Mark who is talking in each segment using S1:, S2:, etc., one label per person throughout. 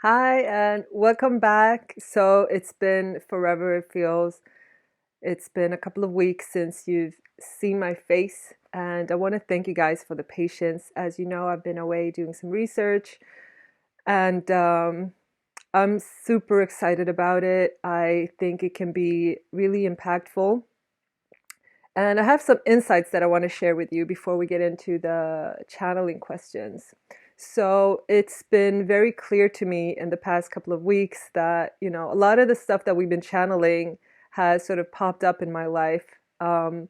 S1: Hi, and welcome back. So it's been forever, it feels. It's been a couple of weeks since you've seen my face, and I want to thank you guys for the patience. As you know, I've been away doing some research, and I'm super excited about it. I think it can be really impactful. And I have some insights that I want to share with you before we get into the channeling questions. So it's been very clear to me in the past couple of weeks that, a lot of the stuff that we've been channeling has sort of popped up in my life. And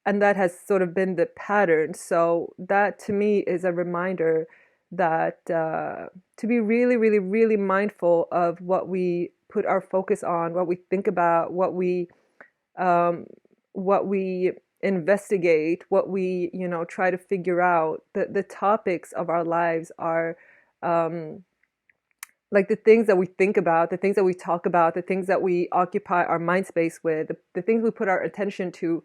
S1: that has sort of been the pattern. So that to me is a reminder that to be really, really, really mindful of what we put our focus on, what we think about, um, what we investigate, what we try to figure out. The topics of our lives are um, like the things that we think about, the things that we talk about, the things that we occupy our mind space with, the things we put our attention to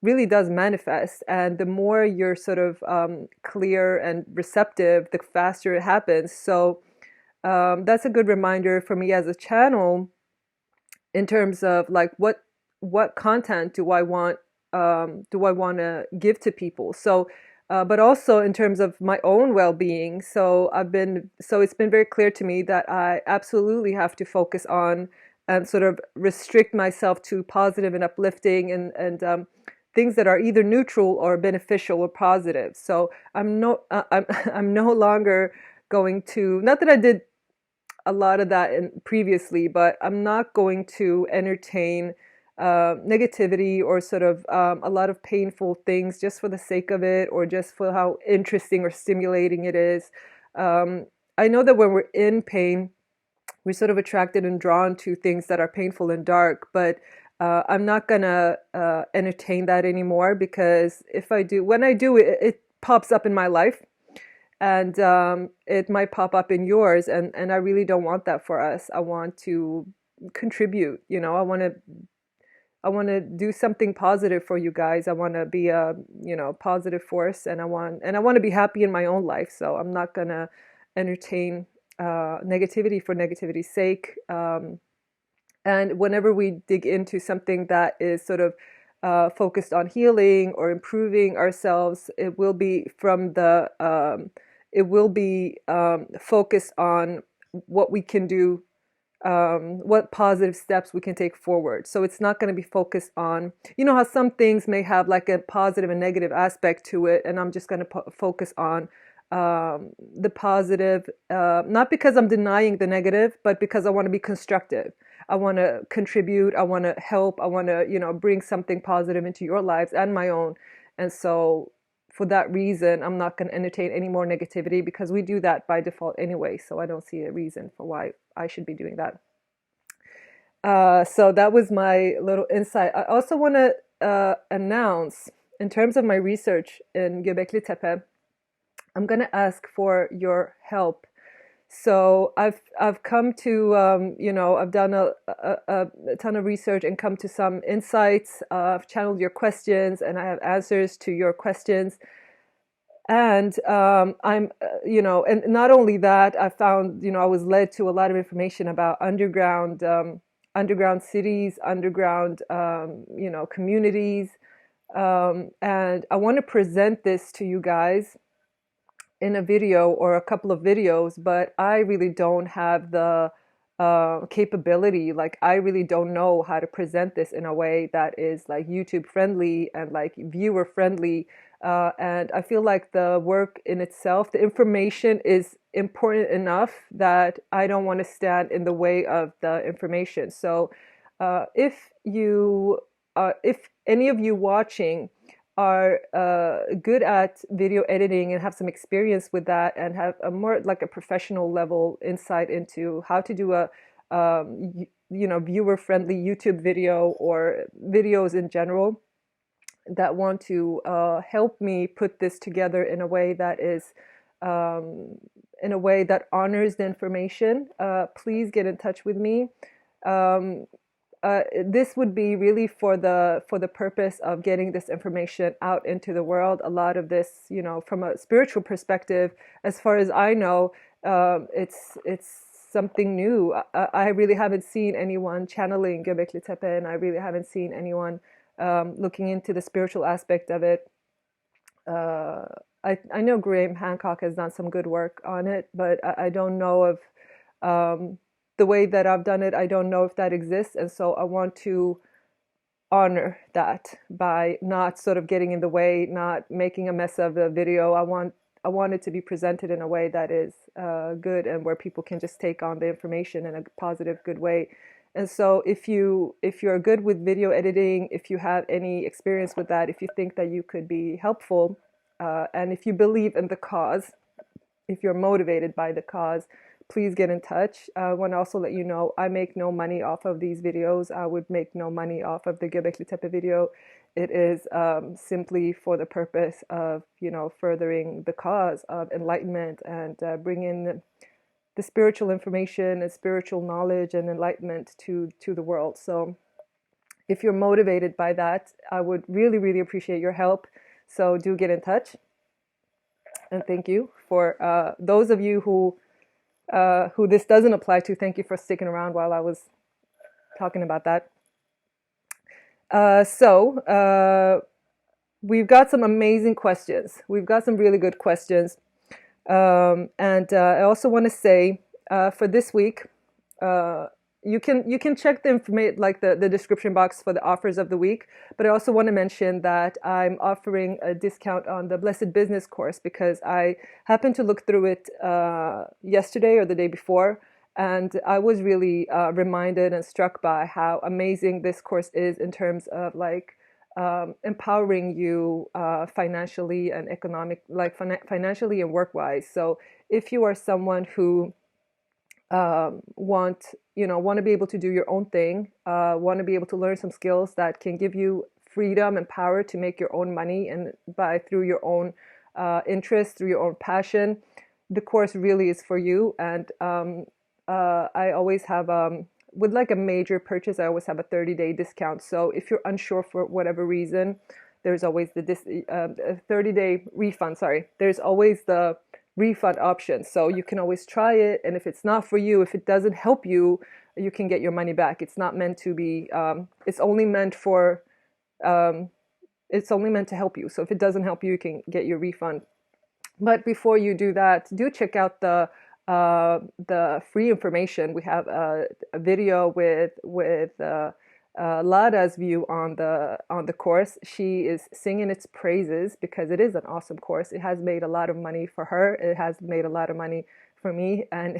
S1: really does manifest. And the more you're sort of clear and receptive, the faster it happens. So that's a good reminder for me as a channel in terms of like what content do I want to give to people. So but also in terms of my own well-being. So it's been very clear to me that I absolutely have to focus on and sort of restrict myself to positive and uplifting and things that are either neutral or beneficial or positive. So I'm no longer going to, not that I did a lot of that previously, but I'm not going to entertain negativity or sort of a lot of painful things just for the sake of it or just for how interesting or stimulating it is. Um, I know that when we're in pain, we're sort of attracted and drawn to things that are painful and dark, but I'm not gonna entertain that anymore because if I do, when I do, it pops up in my life and it might pop up in yours, and I really don't want that for us. I want to contribute. I want to do something positive for you guys. I want to be a positive force, and I want to be happy in my own life. So I'm not gonna entertain negativity for negativity's sake. And whenever we dig into something that is sort of focused on healing or improving ourselves, it will be focused on what we can do, what positive steps we can take forward. So it's not going to be focused on, how some things may have like a positive and negative aspect to it, and I'm just going to focus on the positive, not because I'm denying the negative, but because I want to be constructive. I want to contribute. I want to help. I want to, bring something positive into your lives and my own. And so for that reason, I'm not going to entertain any more negativity because we do that by default anyway. So I don't see a reason for why I should be doing that. So that was my little insight. I also want to announce, in terms of my research in Göbekli Tepe, I'm going to ask for your help. So I've come to I've done a ton of research and come to some insights. I've channeled your questions and I have answers to your questions. And and not only that, I found, I was led to a lot of information about underground cities, underground communities, and I want to present this to you guys in a video or a couple of videos, but I really don't have the capability. Like, I really don't know how to present this in a way that is like YouTube friendly and like viewer friendly. And I feel like the work in itself, the information is important enough that I don't want to stand in the way of the information. So if any of you watching are good at video editing and have some experience with that and have a more like a professional level insight into how to do a viewer friendly YouTube video or videos in general that want to help me put this together in a way that is in a way that honors the information, please get in touch with me. um, this would be really for the purpose of getting this information out into the world. A lot of this, from a spiritual perspective, as far as I know, it's something new. I really haven't seen anyone channeling Göbekli Tepe, and I really haven't seen anyone looking into the spiritual aspect of it. Uh, I know Graham Hancock has done some good work on it, but I don't know of the way that I've done it. I don't know if that exists, and so I want to honor that by not sort of getting in the way, not making a mess of the video. I want it to be presented in a way that is good and where people can just take on the information in a positive, good way. And so if you're good with video editing, if you have any experience with that, if you think that you could be helpful, and if you believe in the cause, if you're motivated by the cause, please get in touch. I want to also let you know I make no money off of these videos. I would make no money off of the Göbekli Tepe video. It is simply for the purpose of, furthering the cause of enlightenment and bringing the spiritual information and spiritual knowledge and enlightenment to the world. So if you're motivated by that, I would really, really appreciate your help. So do get in touch. And thank you for those of you who this doesn't apply to. Thank you for sticking around while I was talking about that. We've got some amazing questions. We've got some really good questions. And I also want to say for this week, you can check the information, like the description box for the offers of the week. But I also want to mention that I'm offering a discount on the Blessed Business course because I happened to look through it yesterday or the day before, and I was really reminded and struck by how amazing this course is in terms of empowering you financially and financially and work-wise. So if you are someone who want to be able to do your own thing, want to be able to learn some skills that can give you freedom and power to make your own money and through your own interest, through your own passion, the course really is for you. And I always have with a major purchase, I always have a 30-day discount. So if you're unsure for whatever reason, there's always the 30-day refund. Sorry, there's always the refund option. So you can always try it. And if it's not for you, if it doesn't help you, you can get your money back. It's not meant to be, it's only meant for, it's only meant to help you. So if it doesn't help you, you can get your refund. But before you do that, do check out the free information. We have a video with Lada's view on the course. She is singing its praises because it is an awesome course. It has made a lot of money for her. It has made a lot of money for me, and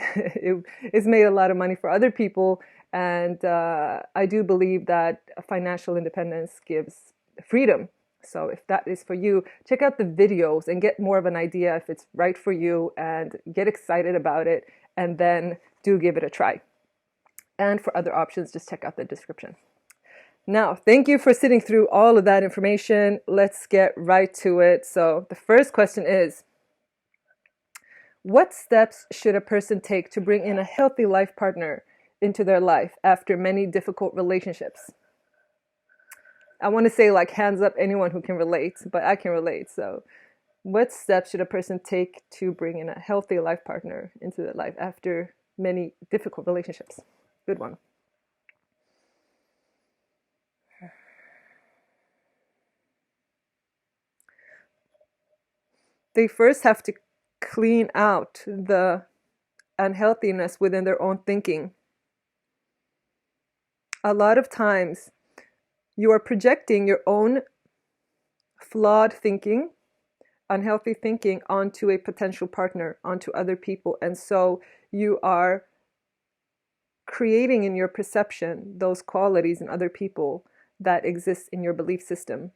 S1: it's made a lot of money for other people. And I do believe that financial independence gives freedom. So if that is for you, check out the videos and get more of an idea if it's right for you, and get excited about it, and then do give it a try. And for other options, just check out the description. Now, thank you for sitting through all of that information. Let's get right to it. So the first question is, what steps should a person take to bring in a healthy life partner into their life after many difficult relationships? I want to say hands up anyone who can relate, but I can relate. So what steps should a person take to bring in a healthy life partner into their life after many difficult relationships? Good one. They first have to clean out the unhealthiness within their own thinking. A lot of times, you are projecting your own flawed thinking, unhealthy thinking onto a potential partner, onto other people. And so you are creating in your perception those qualities in other people that exist in your belief system.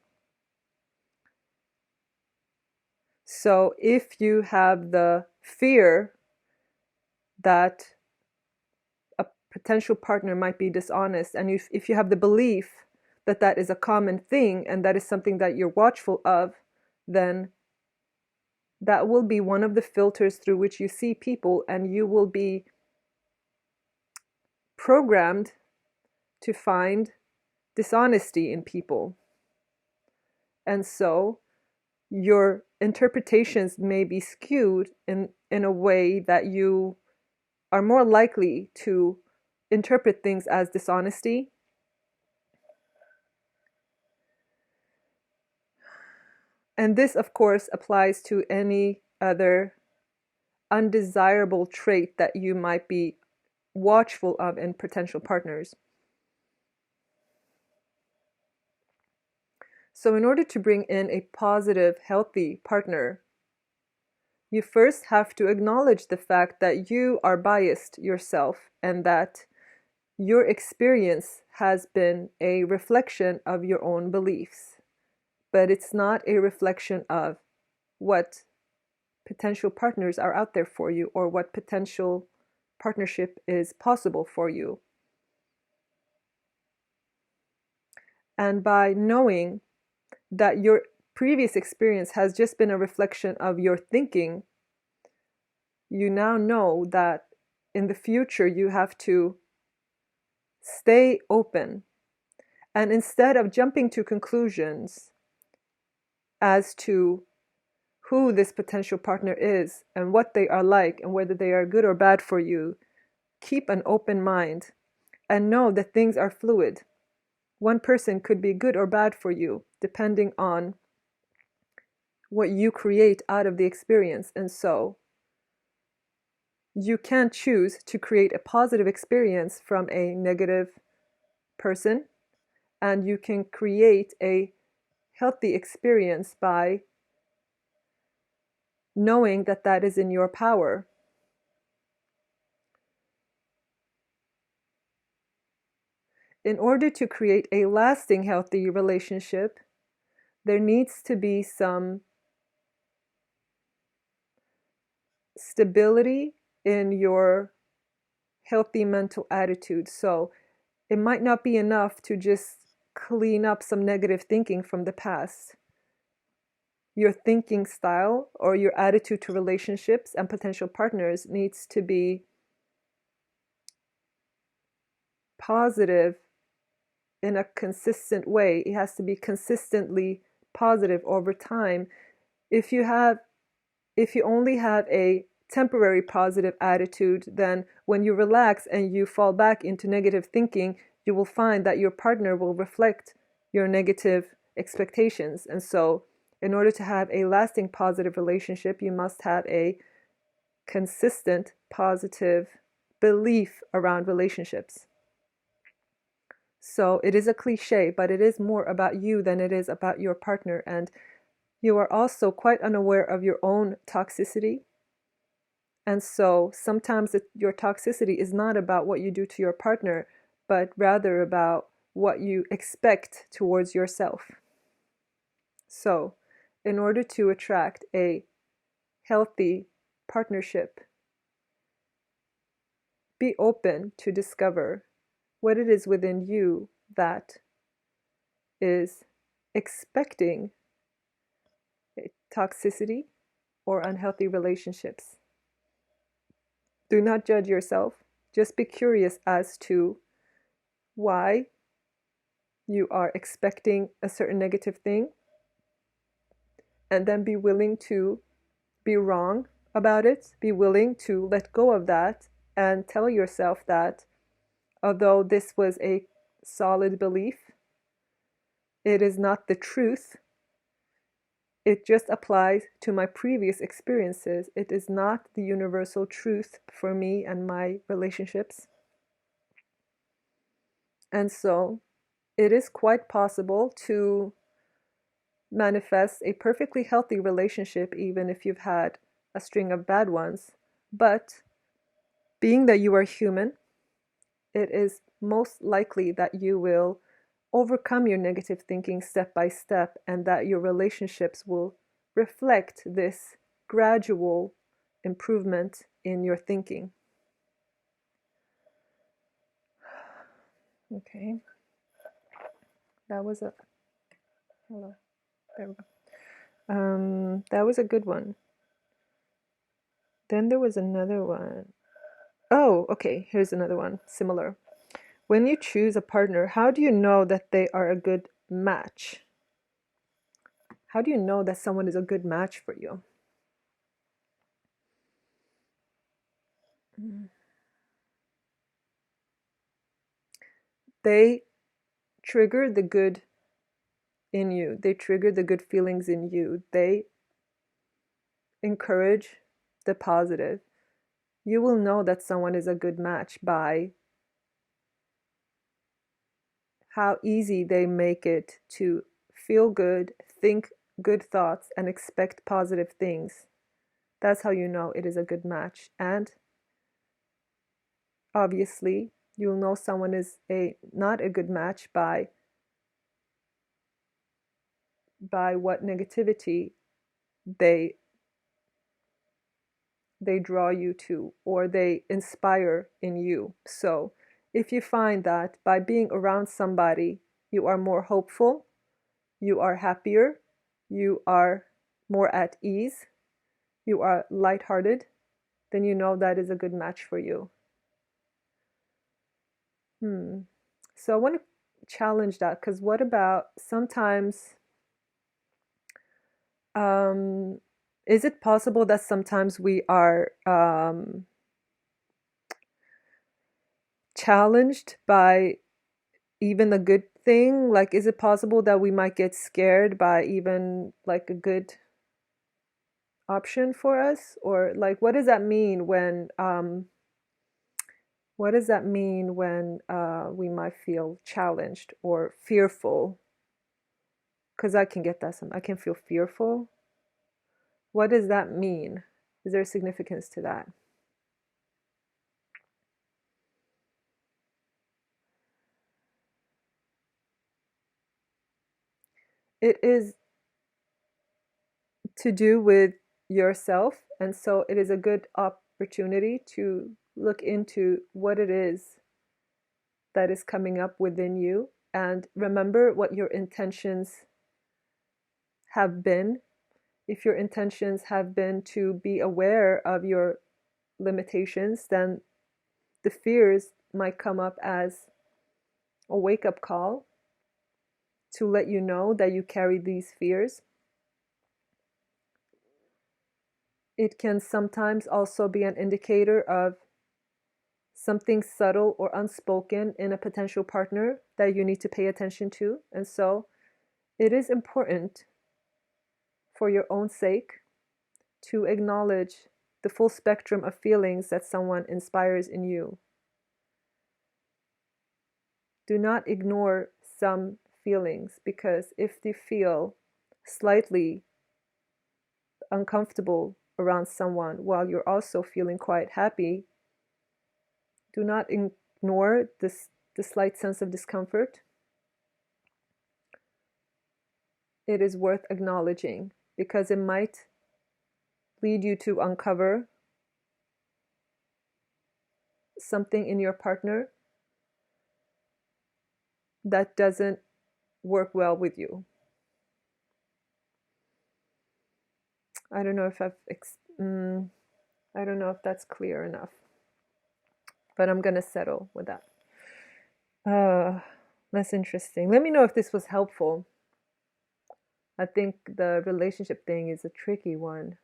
S1: So if you have the fear that a potential partner might be dishonest, and if you have the belief that that is a common thing and that is something that you're watchful of, then that will be one of the filters through which you see people, and you will be programmed to find dishonesty in people. And so your interpretations may be skewed in a way that you are more likely to interpret things as dishonesty. And this, of course, applies to any other undesirable trait that you might be watchful of in potential partners. So, in order to bring in a positive, healthy partner, you first have to acknowledge the fact that you are biased yourself and that your experience has been a reflection of your own beliefs, but it's not a reflection of what potential partners are out there for you or what potential partnership is possible for you. And by knowing that your previous experience has just been a reflection of your thinking, you now know that in the future you have to stay open. And instead of jumping to conclusions as to who this potential partner is and what they are like and whether they are good or bad for you, keep an open mind and know that things are fluid. One person could be good or bad for you depending on what you create out of the experience. And so you can choose to create a positive experience from a negative person, and you can create a healthy experience by knowing that that is in your power. In order to create a lasting healthy relationship, there needs to be some stability in your healthy mental attitude. So it might not be enough to just clean up some negative thinking from the past. Your thinking style or your attitude to relationships and potential partners needs to be positive in a consistent way. It has to be consistently positive over time. If you only have a temporary positive attitude, then when you relax and you fall back into negative thinking, you will find that your partner will reflect your negative expectations. And so, in order to have a lasting positive relationship, you must have a consistent positive belief around relationships. So, it is a cliche, but it is more about you than it is about your partner. And you are also quite unaware of your own toxicity. And so sometimes your toxicity is not about what you do to your partner, but rather about what you expect towards yourself. So, in order to attract a healthy partnership, be open to discover what it is within you that is expecting toxicity or unhealthy relationships. Do not judge yourself. Just be curious as to why you are expecting a certain negative thing, and then be willing to be wrong about it. Be willing to let go of that and tell yourself that although this was a solid belief, it is not the truth. It just applies to my previous experiences. It is not the universal truth for me and my relationships. And so it is quite possible to manifest a perfectly healthy relationship even if you've had a string of bad ones. But being that you are human, it is most likely that you will overcome your negative thinking step by step, and that your relationships will reflect this gradual improvement in your thinking. Okay. That was a hello. There we go. That was a good one. Then there was another one. Oh, okay. Here's another one. Similar. When you choose a partner, how do you know that they are a good match? How do you know that someone is a good match for you? they trigger the good in you. They trigger the good feelings in you. They encourage the positive. You will know that someone is a good match by how easy they make it to feel good, think good thoughts, and expect positive things. That's how you know it is a good match. And obviously, you'll know someone is not a good match by what negativity they draw you to, or they inspire in you. So if you find that by being around somebody you are more hopeful, you are happier, you are more at ease, you are lighthearted, then you know that is a good match for you. So I want to challenge that, because what about sometimes, is it possible that sometimes we are challenged by even a good thing? Like, is it possible that we might get scared by even like a good option for us? Or like, what does that mean when we might feel challenged or fearful? Because I can get that. I can feel fearful. What does that mean? Is there significance to that? It is to do with yourself, and so it is a good opportunity to look into what it is that is coming up within you, and remember what your intentions have been. If your intentions have been to be aware of your limitations, then the fears might come up as a wake-up call to let you know that you carry these fears. It can sometimes also be an indicator of something subtle or unspoken in a potential partner that you need to pay attention to. And so it is important for your own sake to acknowledge the full spectrum of feelings that someone inspires in you. Do not ignore some feelings, because if you feel slightly uncomfortable around someone while you're also feeling quite happy, do not ignore the slight sense of discomfort. It is worth acknowledging, because it might lead you to uncover something in your partner that doesn't work well with you. I don't know if I don't know if that's clear enough, but I'm gonna settle with that. That's interesting. Let me know if this was helpful. I think the relationship thing is a tricky one.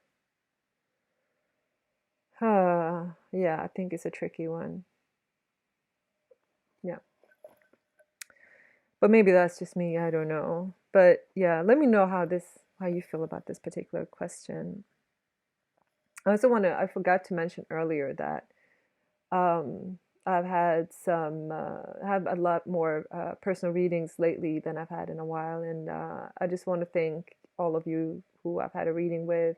S1: Yeah, I think it's a tricky one. Yeah. But maybe that's just me, I don't know. But yeah, let me know how you feel about this particular question. I forgot to mention earlier that I've had have a lot more personal readings lately than I've had in a while, and I just want to thank all of you who I've had a reading with.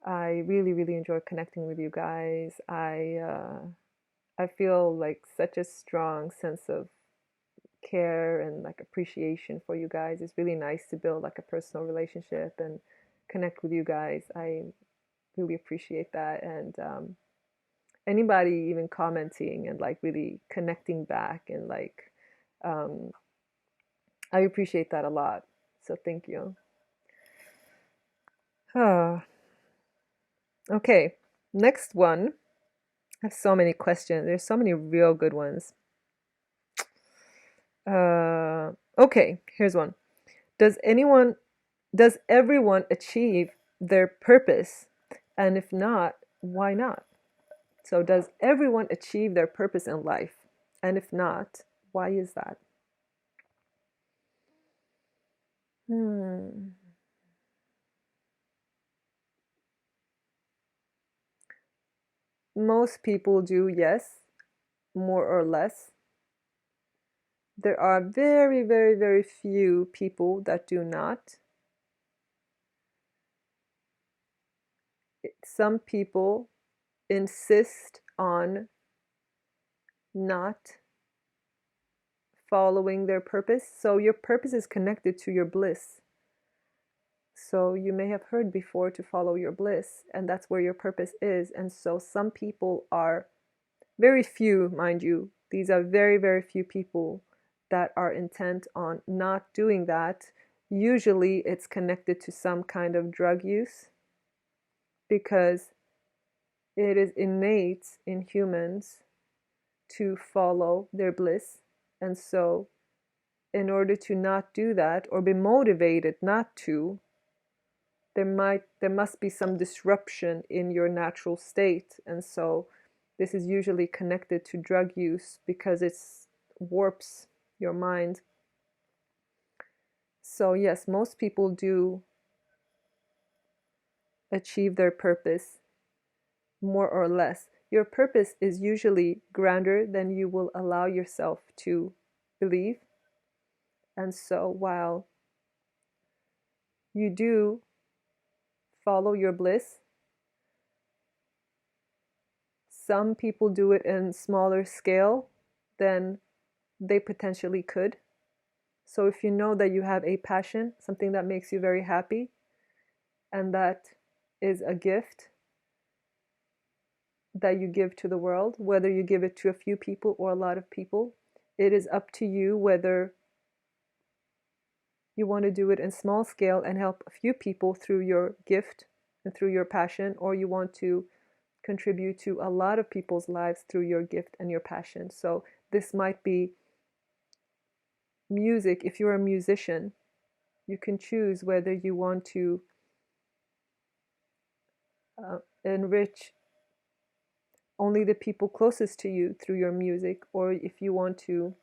S1: I really, really enjoy connecting with you guys. I feel like such a strong sense of care and like appreciation for you guys. It's really nice to build like a personal relationship and connect with you guys. I really appreciate that. And anybody even commenting and like really connecting back and like I appreciate that a lot. So thank you. Okay, next one. I have so many questions. There's so many real good ones. Okay, here's one. Does everyone achieve their purpose? And if not, why not? So does everyone achieve their purpose in life? And if not, Why is that? Hmm. Most people do, yes, more or less. There are very, very, very few people that do not. Some people insist on not following their purpose. So your purpose is connected to your bliss. So you may have heard before to follow your bliss, and that's where your purpose is. And so some people are very few, mind you, these are very, very few people that are intent on not doing that. Usually it's connected to some kind of drug use because it is innate in humans to follow their bliss. And so, in order to not do that or be motivated not to, there must be some disruption in your natural state. And so this is usually connected to drug use because it warps your mind. So yes, most people do achieve their purpose more or less. Your purpose is usually grander than you will allow yourself to believe. And so while you do follow your bliss, some people do it in smaller scale than they potentially could. So if you know that you have a passion, something that makes you very happy, and that is a gift that you give to the world, whether you give it to a few people or a lot of people, it is up to you whether you want to do it in small scale and help a few people through your gift and through your passion, or you want to contribute to a lot of people's lives through your gift and your passion. So this might be music. If you're a musician, you can choose whether you want to enrich only the people closest to you through your music, or if you want to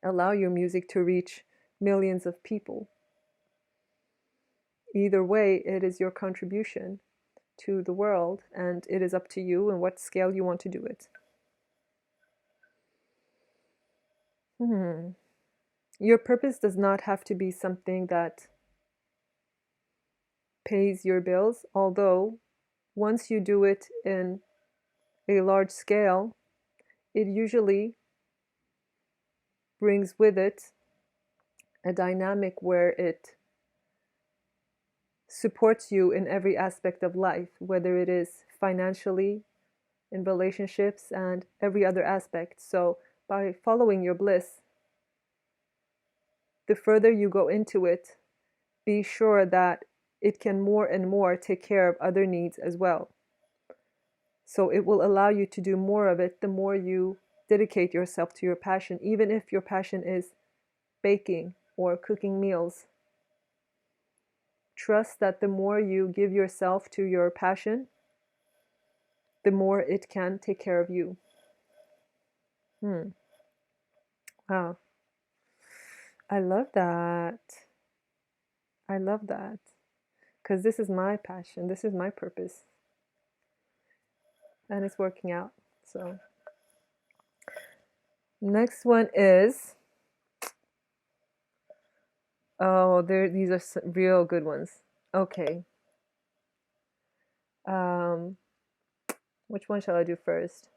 S1: allow your music to reach millions of people. Either way, it is your contribution to the world, and it is up to you and what scale you want to do it. Your purpose does not have to be something that pays your bills, although once you do it in a large scale, it usually brings with it a dynamic where it supports you in every aspect of life, whether it is financially, in relationships, and every other aspect. So by following your bliss, the further you go into it, be sure that it can more and more take care of other needs as well. So it will allow you to do more of it the more you dedicate yourself to your passion, even if your passion is baking or cooking meals. Trust that the more you give yourself to your passion, the more it can take care of you. Wow. I love that. I love that. Because this is my passion. This is my purpose. And it's working out. So, next one is, oh, these are some real good ones. Okay. Which one shall I do first?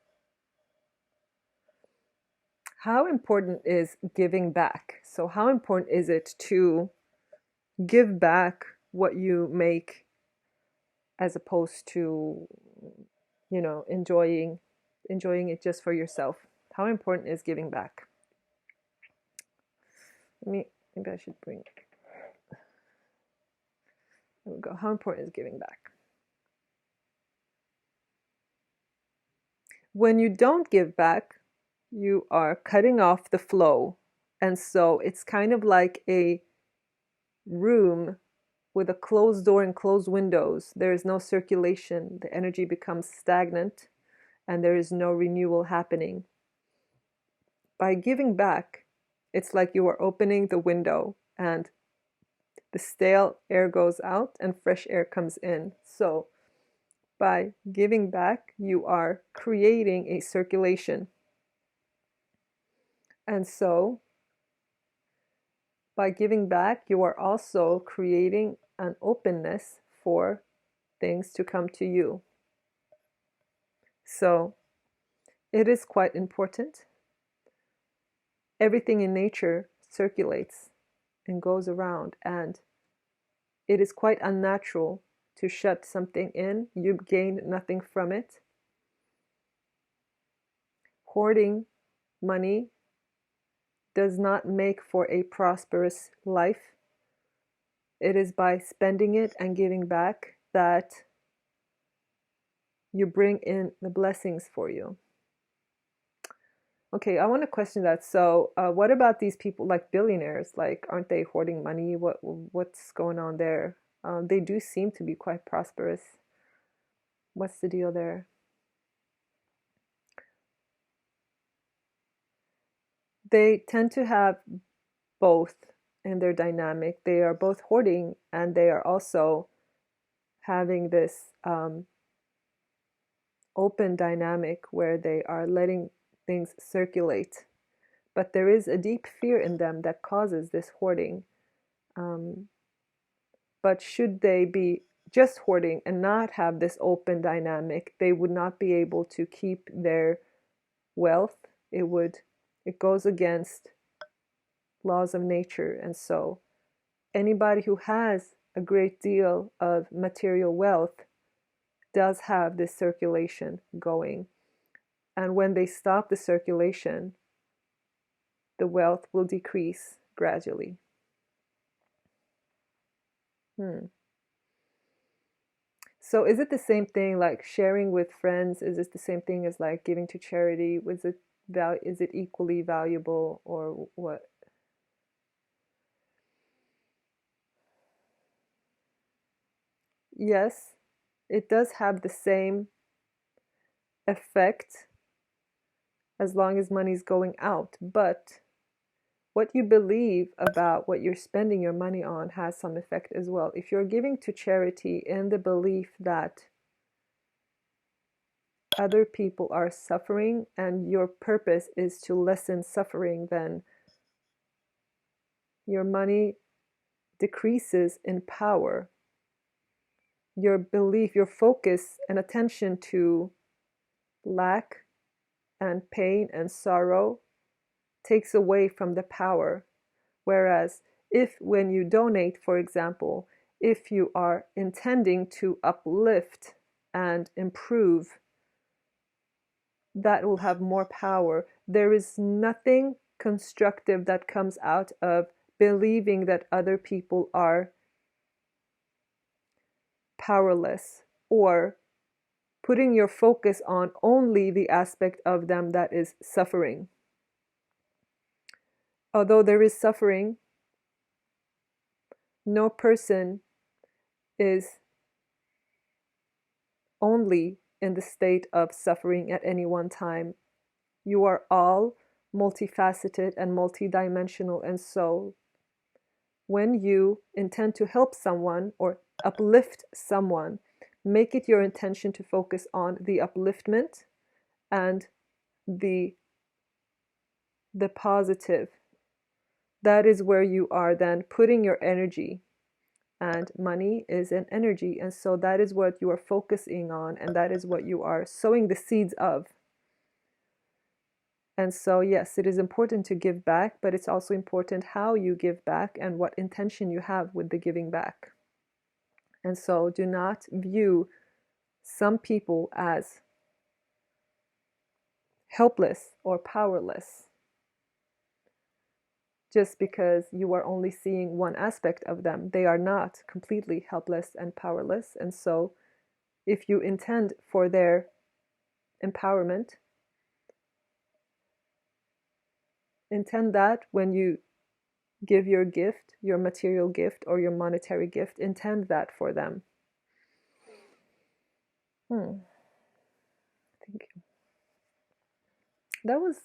S1: How important is giving back? So how important is it to give back what you make as opposed to, enjoying it just for yourself? How important is giving back? Maybe I should bring, there we go. How important is giving back? When you don't give back, you are cutting off the flow. And so it's kind of like a room with a closed door and closed windows. There is no circulation. The energy becomes stagnant and there is no renewal happening. by giving back, it's like you are opening the window and the stale air goes out and fresh air comes in. So by giving back, you are creating a circulation. And so by giving back, you are also creating an openness for things to come to you. So it is quite important. Everything in nature circulates and goes around, and it is quite unnatural to shut something in. You gain nothing from it. Hoarding money does not make for a prosperous life. It is by spending it and giving back that you bring in the blessings for you. Okay, I want to question that. So, what about these people like billionaires? Like, aren't they hoarding money? What's going on there? They do seem to be quite prosperous. What's the deal there? They tend to have both in their dynamic. They are both hoarding and they are also having this open dynamic where they are letting things circulate. But there is a deep fear in them that causes this hoarding. But should they be just hoarding and not have this open dynamic, they would not be able to keep their wealth. It goes against laws of nature. And so anybody who has a great deal of material wealth does have this circulation going. And when they stop the circulation, the wealth will decrease gradually. So is it the same thing like sharing with friends? Is it the same thing as like giving to charity? Is it equally valuable or what? Yes, it does have the same effect as long as money's going out, but what you believe about what you're spending your money on has some effect as well. If you're giving to charity in the belief that other people are suffering and your purpose is to lessen suffering, then your money decreases in power. Your belief, your focus and attention to lack and pain and sorrow takes away from the power. Whereas if when you donate, for example, if you are intending to uplift and improve, that will have more power. There is nothing constructive that comes out of believing that other people are powerless or putting your focus on only the aspect of them that is suffering. Although there is suffering, no person is only in the state of suffering at any one time. You are all multifaceted and multidimensional, and so when you intend to help someone or uplift someone, make it your intention to focus on the upliftment and the positive. That is where you are then putting your energy, and money is an energy, and so that is what you are focusing on, and that is what you are sowing the seeds of. And so yes, it is important to give back, but it's also important how you give back and what intention you have with the giving back. And so do not view some people as helpless or powerless just because you are only seeing one aspect of them. They are not completely helpless and powerless. And so if you intend for their empowerment, intend that when you give your gift, your material gift or your monetary gift, intend that for them. Thank you. That was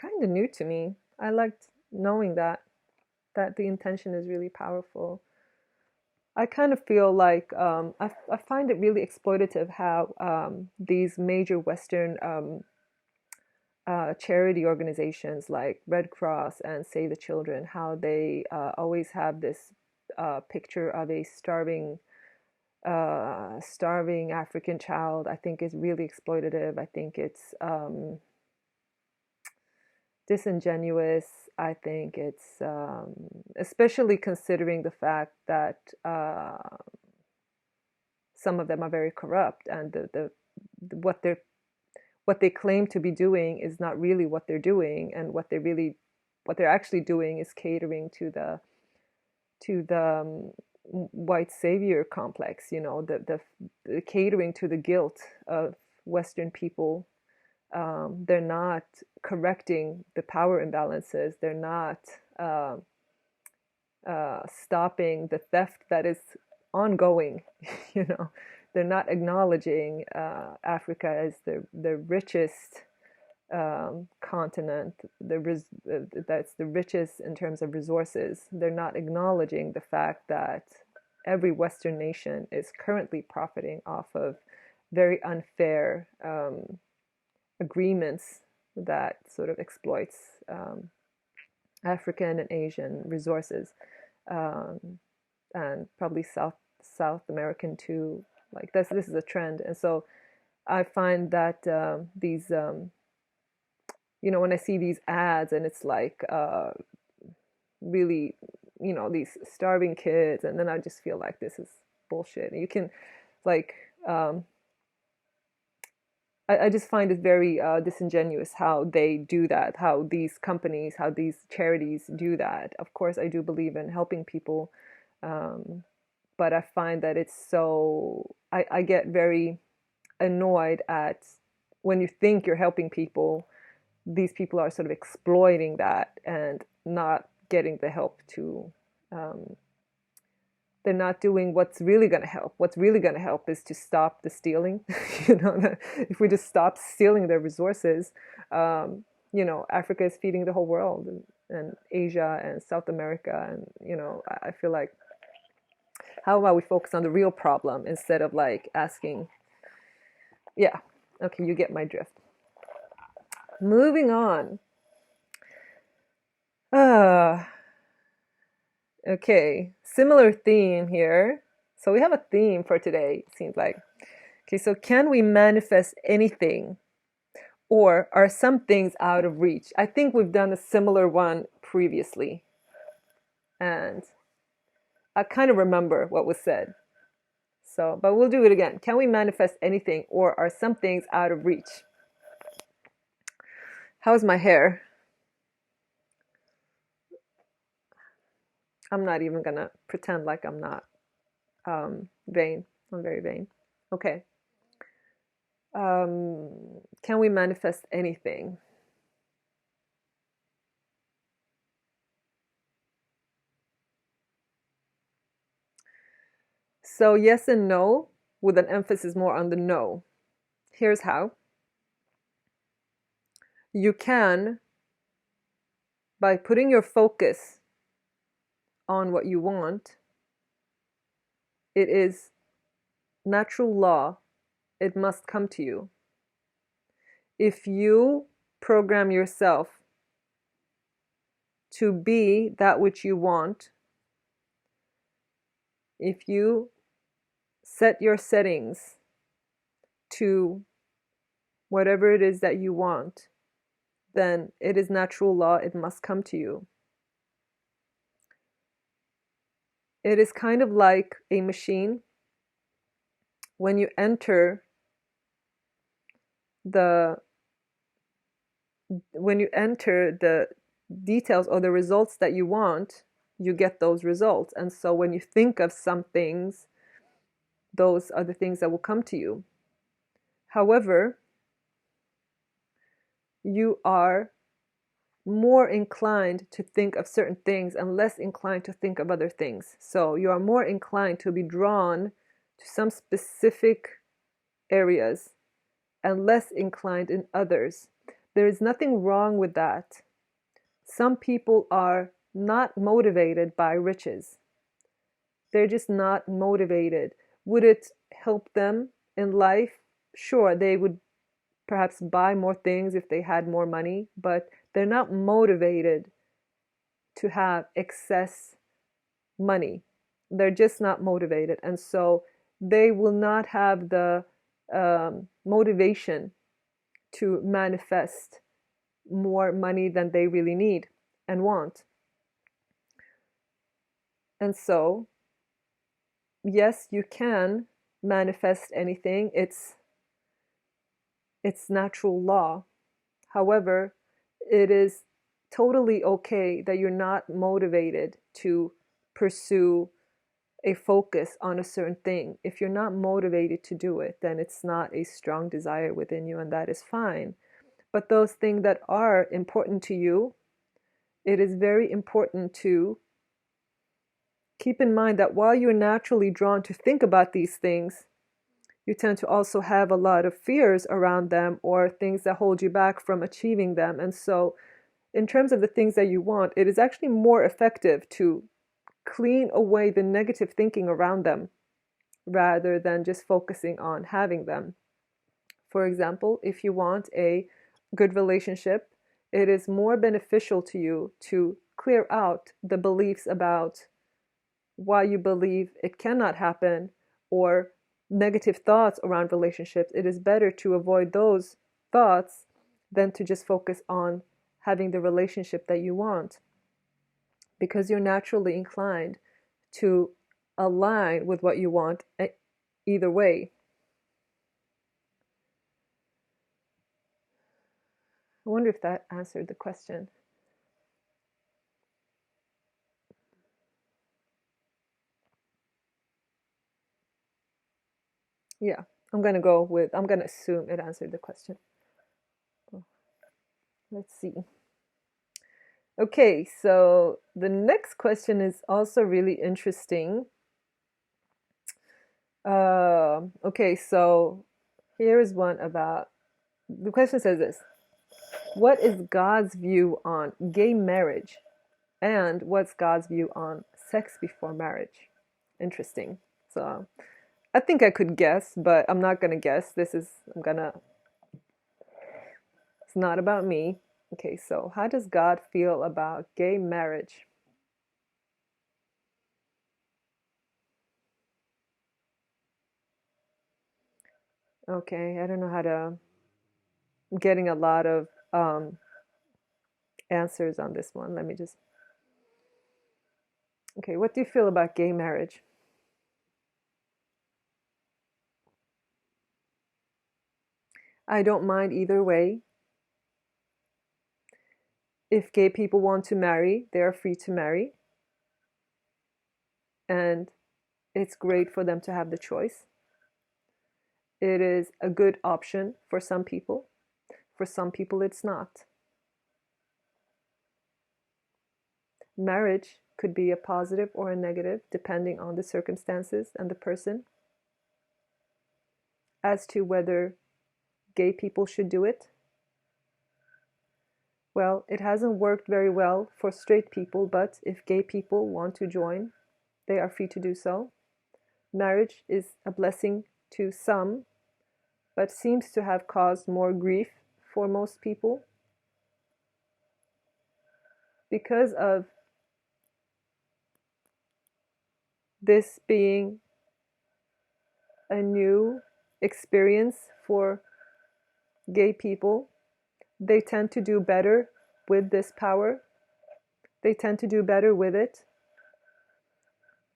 S1: kind of new to me. I liked knowing that the intention is really powerful. I kind of feel like I find it really exploitative how these major Western charity organizations like Red Cross and Save the Children, how they always have this picture of a starving African child. I think is really exploitative. I think it's disingenuous. I think it's especially considering the fact that some of them are very corrupt, and what they're what they claim to be doing is not really what they're doing, and what they're actually doing is catering to the white savior complex. You know, the catering to the guilt of Western people. They're not correcting the power imbalances. They're not stopping the theft that is ongoing. You know, they're not acknowledging Africa as the richest continent, that's the richest in terms of resources. They're not acknowledging the fact that every Western nation is currently profiting off of very unfair agreements that sort of exploits African and Asian resources, and probably South American too. Like this is a trend, and so I find that these when I see these ads and it's like really these starving kids, and then I just feel like this is bullshit. And you can like I just find it very disingenuous how they do that, how these companies, how these charities do that. Of course, I do believe in helping people, but I find that it's so, I get very annoyed at when you think you're helping people, these people are sort of exploiting that and not getting the help to they're not doing what's really going to help. What's really going to help is to stop the stealing. If we just stop stealing their resources, Africa is feeding the whole world, and Asia and South America. And, I feel like, how about we focus on the real problem instead of like asking, yeah, okay, you get my drift. Moving on. Okay, similar theme here. So we have a theme for today, it seems like. Okay, so can we manifest anything? Or are some things out of reach? I think we've done a similar one previously. And I kind of remember what was said. So, but we'll do it again. Can we manifest anything? Or are some things out of reach? How's my hair? I'm not even gonna pretend like I'm not vain. I'm very vain. Okay. Can we manifest anything? So yes and no, with an emphasis more on the no. Here's how. You can, by putting your focus on what you want, it is natural law. It must come to you. If you program yourself to be that which you want, if you set your settings to whatever it is that you want, then it is natural law. It must come to you. It is kind of like a machine. When you enter the details or the results that you want, you get those results. And so when you think of some things, those are the things that will come to you. However, you are more inclined to think of certain things and less inclined to think of other things. So you are more inclined to be drawn to some specific areas and less inclined in others. There is nothing wrong with that. Some people are not motivated by riches. They're just not motivated. Would it help them in life? Sure, they would perhaps buy more things if they had more money, but they're not motivated to have excess money. They're just not motivated. And so they will not have the motivation to manifest more money than they really need and want. And so, yes, you can manifest anything. It's natural law. However, it is totally okay that you're not motivated to pursue a focus on a certain thing. If you're not motivated to do it, then it's not a strong desire within you, and that is fine. But those things that are important to you, it is very important to keep in mind that while you're naturally drawn to think about these things, you tend to also have a lot of fears around them or things that hold you back from achieving them. And so, in terms of the things that you want, it is actually more effective to clean away the negative thinking around them rather than just focusing on having them. For example, if you want a good relationship, it is more beneficial to you to clear out the beliefs about why you believe it cannot happen or negative thoughts around relationships. It is better to avoid those thoughts than to just focus on having the relationship that you want, because you're naturally inclined to align with what you want either way. I wonder if that answered the question. Yeah, I'm going to assume it answered the question. Let's see. Okay, so the next question is also really interesting. Okay, so here's one about, the question says this: what is God's view on gay marriage? And what's God's view on sex before marriage? Interesting. So I think I could guess, but I'm not gonna guess. It's not about me. Okay, so how does God feel about gay marriage? Okay, I don't know how to, I'm getting a lot of answers on this one. Let me just, okay, what do you feel about gay marriage? I don't mind either way. If gay people want to marry, they are free to marry. And it's great for them to have the choice. It is a good option for some people. For some people, it's not. Marriage could be a positive or a negative depending on the circumstances and the person. As to whether gay people should do it, well, it hasn't worked very well for straight people, but if gay people want to join, they are free to do so. Marriage is a blessing to some, but seems to have caused more grief for most people because of this being a new experience for gay people. They tend to do better with this power. They tend to do better with it.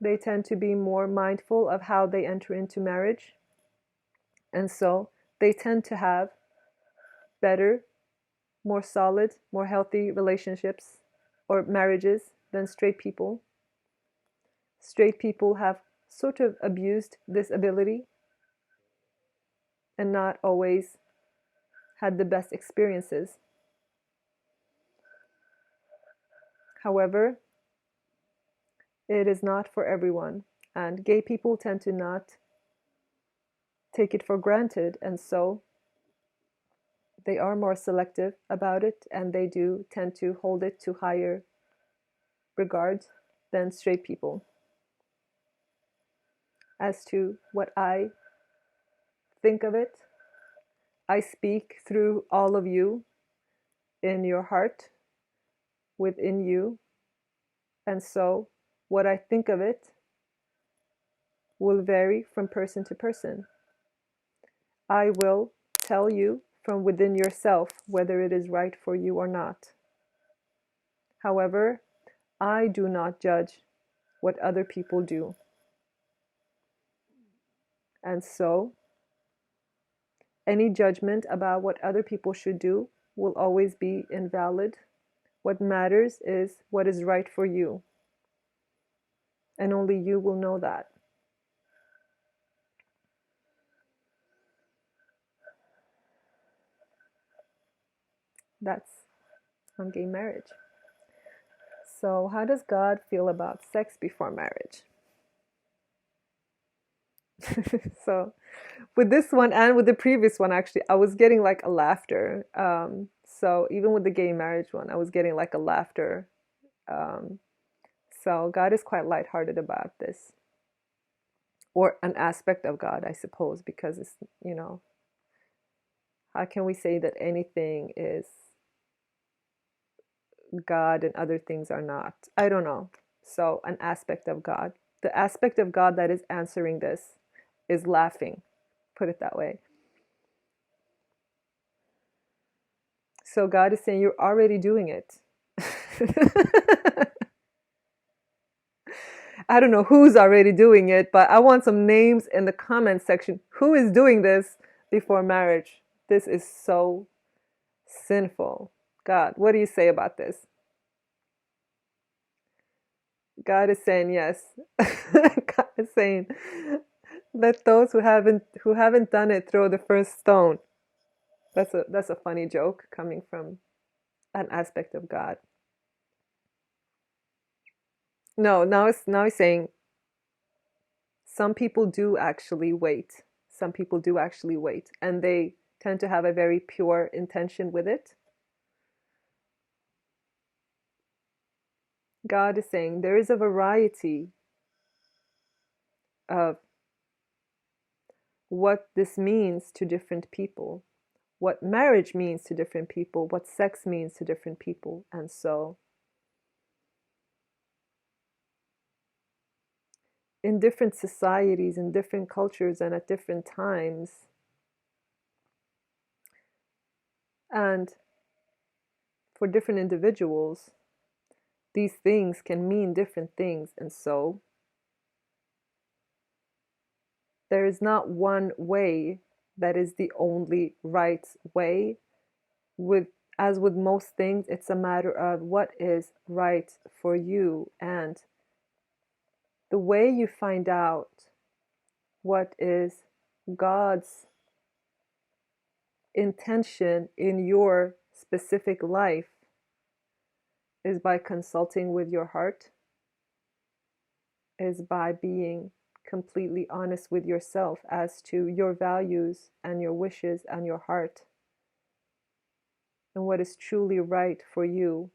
S1: They tend to be more mindful of how they enter into marriage. And so they tend to have better, more solid, more healthy relationships or marriages than straight people. Straight people have sort of abused this ability and not always had the best experiences. However, it is not for everyone, and gay people tend to not take it for granted, and so They are more selective about it, and they do tend to hold it to higher regard than straight people. As to what I think of it, I speak through all of you in your heart, within you. And so what I think of it will vary from person to person. I will tell you from within yourself whether it is right for you or not. However, I do not judge what other people do. And so, any judgment about what other people should do will always be invalid. What matters is what is right for you. And only you will know that. That's on gay marriage. So, how does God feel about sex before marriage? So, with this one and with the previous one, actually, I was getting like a laughter. So, even with the gay marriage one, I was getting like a laughter. So, God is quite lighthearted about this, or an aspect of God, I suppose, because it's, how can we say that anything is God and other things are not? I don't know. So, an aspect of God. The aspect of God that is answering this is laughing, put it that way. So, God is saying, you're already doing it. I don't know who's already doing it, but I want some names in the comment section. Who is doing this before marriage? This is so sinful. God, what do you say about this? God is saying yes. God is saying, let those who haven't done it throw the first stone. That's a funny joke coming from an aspect of God. No, now he's saying some people do actually wait. Some people do actually wait, and they tend to have a very pure intention with it. God is saying there is a variety of what this means to different people, what marriage means to different people, what sex means to different people. And so, in different societies, in different cultures, and at different times, and for different individuals, these things can mean different things. And so, there is not one way that is the only right way. As with most things, it's a matter of what is right for you. And the way you find out what is God's intention in your specific life is by consulting with your heart, is by being completely honest with yourself as to your values and your wishes and your heart and what is truly right for you,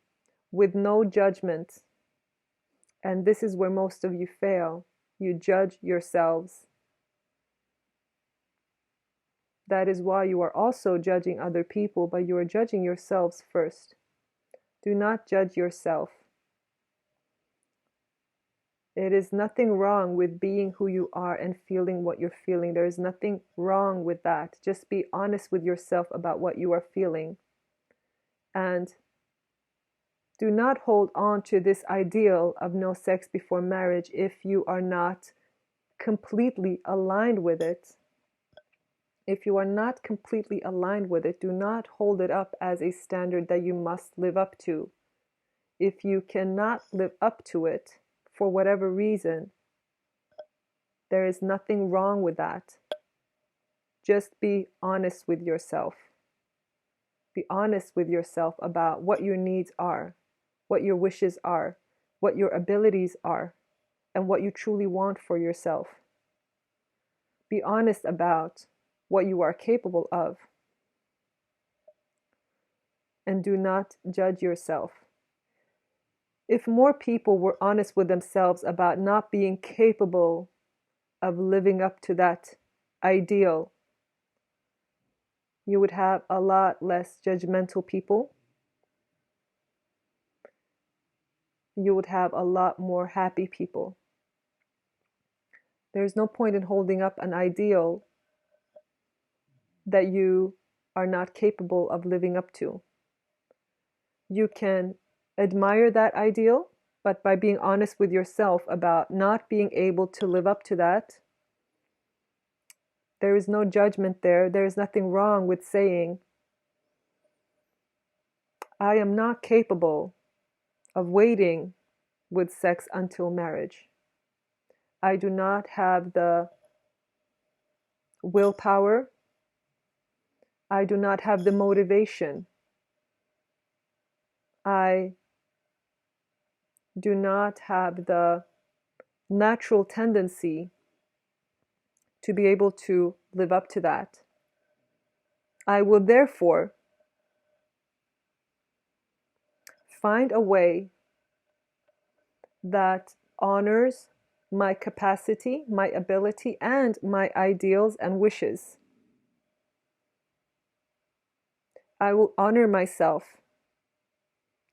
S1: with no judgment. And this is where most of you fail. You judge yourselves. That is why you are also judging other people, but you are judging yourselves first. Do not judge yourself. It is nothing wrong with being who you are and feeling what you're feeling. There is nothing wrong with that. Just be honest with yourself about what you are feeling. And do not hold on to this ideal of no sex before marriage if you are not completely aligned with it. If you are not completely aligned with it, do not hold it up as a standard that you must live up to. If you cannot live up to it, for whatever reason, there is nothing wrong with that. Just be honest with yourself. Be honest with yourself about what your needs are, what your wishes are, what your abilities are, and what you truly want for yourself. Be honest about what you are capable of. and do not judge yourself. If more people were honest with themselves about not being capable of living up to that ideal, you would have a lot less judgmental people. You would have a lot more happy people. There's no point in holding up an ideal that you are not capable of living up to. You can admire that ideal, but by being honest with yourself about not being able to live up to that, there is no judgment there. There is nothing wrong with saying, I am not capable of waiting with sex until marriage. I do not have the willpower. I do not have the motivation. I do not have the natural tendency to be able to live up to that. I will therefore find a way that honors my capacity, my ability, and my ideals and wishes. I will honor myself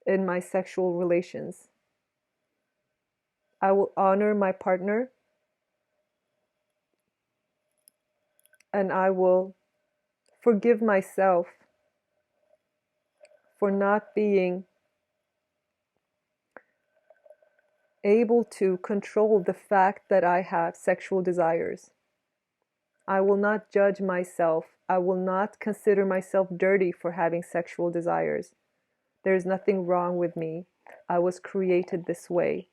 S1: in my sexual relations. I will honor my partner, and I will forgive myself for not being able to control the fact that I have sexual desires. I will not judge myself. I will not consider myself dirty for having sexual desires. There is nothing wrong with me. I was created this way.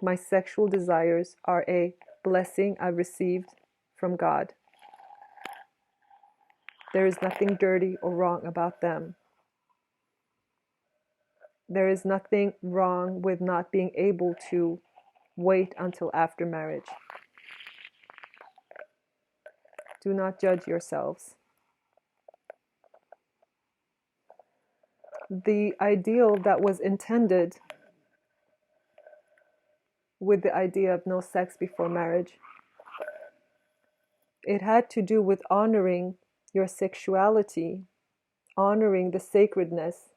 S1: My sexual desires are a blessing I received from God. There is nothing dirty or wrong about them. There is nothing wrong with not being able to wait until after marriage. Do not judge yourselves. The ideal that was intended with the idea of no sex before marriage, it had to do with honoring your sexuality, honoring the sacredness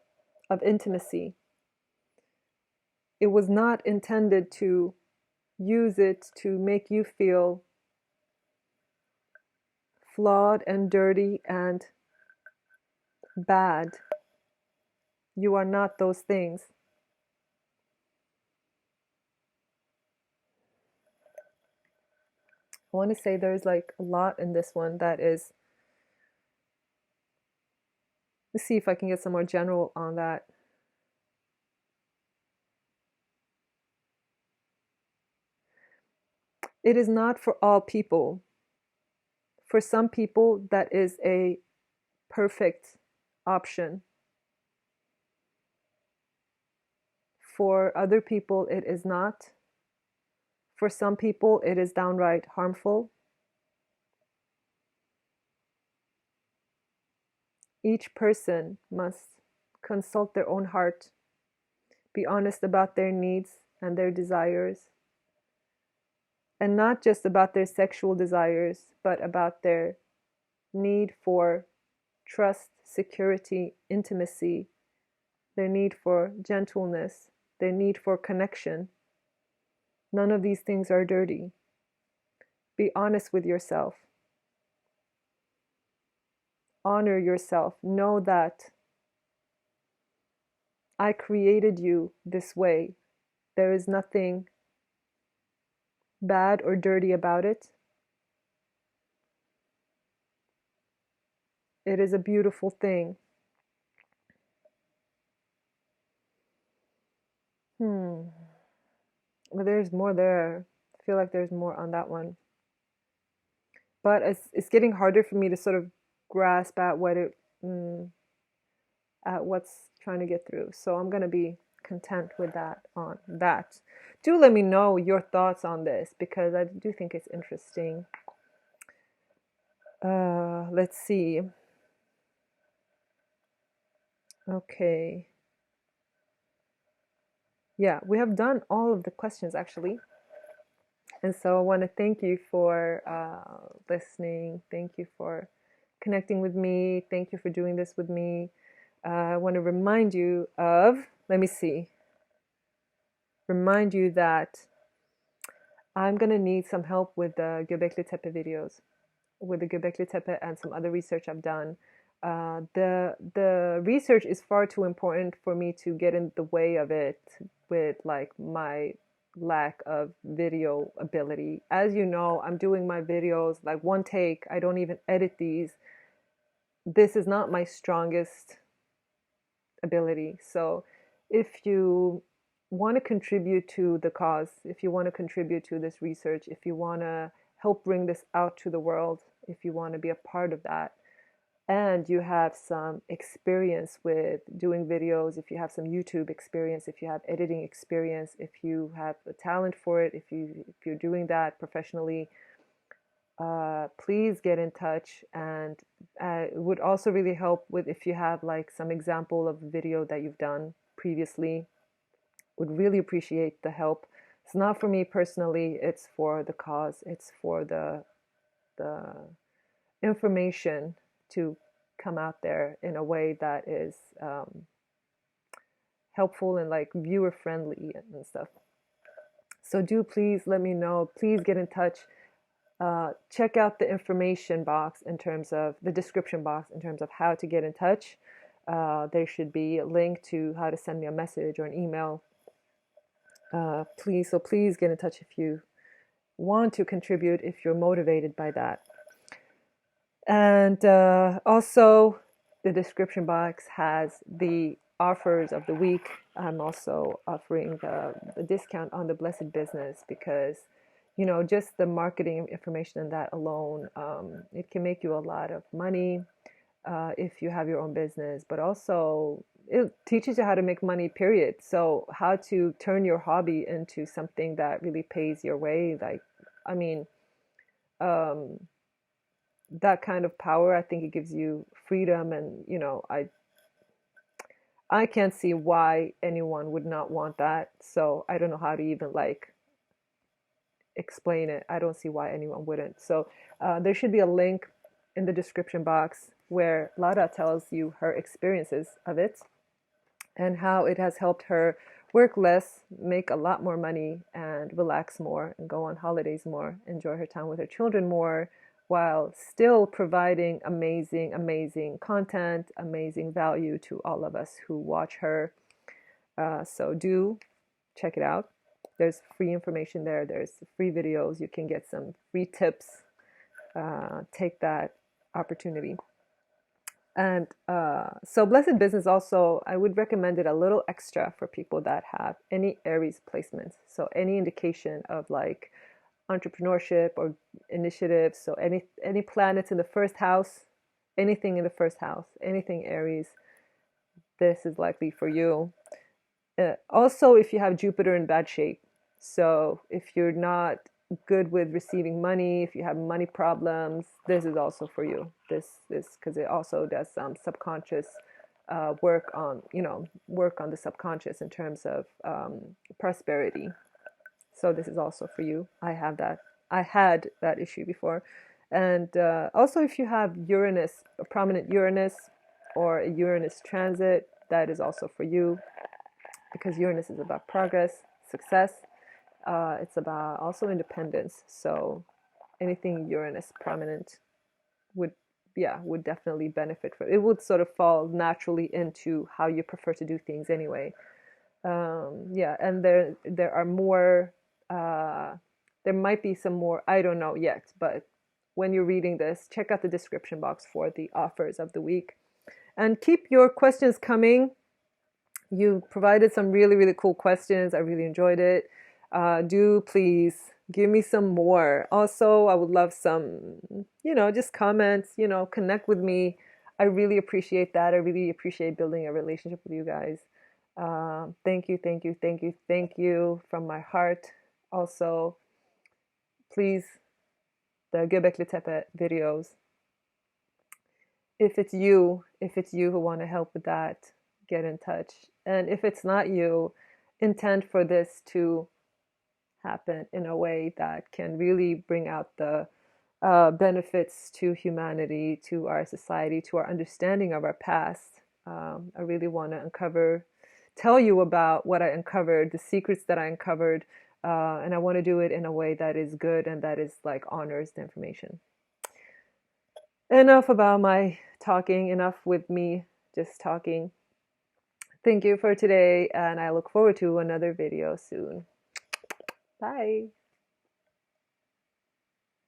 S1: of intimacy. It was not intended to use it to make you feel flawed and dirty and bad. You are not those things. I want to say there's like a lot in this one that is. Let's see if I can get some more general on that. It is not for all people. For some people, that is a perfect option. For other people, it is not. For some people, it is downright harmful. Each person must consult their own heart, be honest about their needs and their desires, and not just about their sexual desires, but about their need for trust, security, intimacy, their need for gentleness, their need for connection. None of these things are dirty. Be honest with yourself. Honor yourself. Know that I created you this way. There is nothing bad or dirty about it. It is a beautiful thing. But there's more there. I feel like there's more on that one. But it's getting harder for me to sort of grasp at at what's trying to get through. So I'm gonna be content with that on that. Do let me know your thoughts on this because I do think it's interesting. Let's see. Okay. Yeah, we have done all of the questions actually. And so I want to thank you for listening. Thank you for connecting with me. Thank you for doing this with me. I want to remind you of, let me see, remind you that I'm going to need some help with the Göbekli Tepe videos, with the Göbekli Tepe and some other research I've done. The research is far too important for me to get in the way of it with like my lack of video ability. As you know, I'm doing my videos like one take. I don't even edit these. This is not my strongest ability. So if you want to contribute to the cause, if you want to contribute to this research, if you want to help bring this out to the world, if you want to be a part of that, and you have some experience with doing videos, if you have some YouTube experience, if you have editing experience, if you have a talent for it, if you're doing that professionally, please get in touch. And it would also really help with if you have like some example of video that you've done previously. Would really appreciate the help. It's not for me personally, it's for the cause, it's for the information to come out there in a way that is helpful and like viewer friendly and stuff. So do please let me know. Please get in touch. Check out the information box in terms of the description box in terms of how to get in touch. There should be a link to how to send me a message or an email. Please get in touch if you want to contribute, if you're motivated by that. And also, the description box has the offers of the week. I'm also offering the discount on the Blessed Business because, you know, just the marketing information and that alone, it can make you a lot of money if you have your own business, but also it teaches you how to make money, period. So, how to turn your hobby into something that really pays your way. Like, I mean, um, that kind of power, I think it gives you freedom. And you know, I can't see why anyone would not want that. So I don't know how to even like explain it. I don't see why anyone wouldn't. So there should be a link in the description box where Lara tells you her experiences of it and how it has helped her work less, make a lot more money, and relax more, and go on holidays more, enjoy her time with her children more, while still providing amazing, amazing content, amazing value to all of us who watch her. So do check it out. There's free information there. There's free videos. You can get some free tips. Take that opportunity. And so Blessed Business also, I would recommend it a little extra for people that have any Aries placements. So any indication of like entrepreneurship or initiatives. So any planets in the first house, anything in the first house, anything Aries, this is likely for you. Also, if you have Jupiter in bad shape. So if you're not good with receiving money, if you have money problems, this is also for you. This because it also does some subconscious work on, you know, work on the subconscious in terms of prosperity. So this is also for you. I had that issue before. And also, if you have Uranus, a prominent Uranus or a Uranus transit, that is also for you because Uranus is about progress, success. It's about also independence. So anything Uranus prominent would, yeah, would definitely benefit from it. Would sort of fall naturally into how you prefer to do things anyway. Yeah, and there are more. There might be some more. I don't know yet, but when you're reading this, check out the description box for the offers of the week, and keep your questions coming. You provided some really, really cool questions. I really enjoyed it. Do please give me some more. Also, I would love some, you know, just comments, you know, connect with me. I really appreciate that. I really appreciate building a relationship with you guys. Thank you, thank you, thank you, thank you from my heart. Also, please, the Göbekli Tepe videos. If it's you who want to help with that, get in touch. And if it's not you, intend for this to happen in a way that can really bring out the benefits to humanity, to our society, to our understanding of our past. I really want to tell you about what I uncovered, the secrets that I uncovered, and I want to do it in a way that is good and that is like honors the information. Enough about my talking, enough with me just talking. Thank you for today, and I look forward to another video soon. Bye.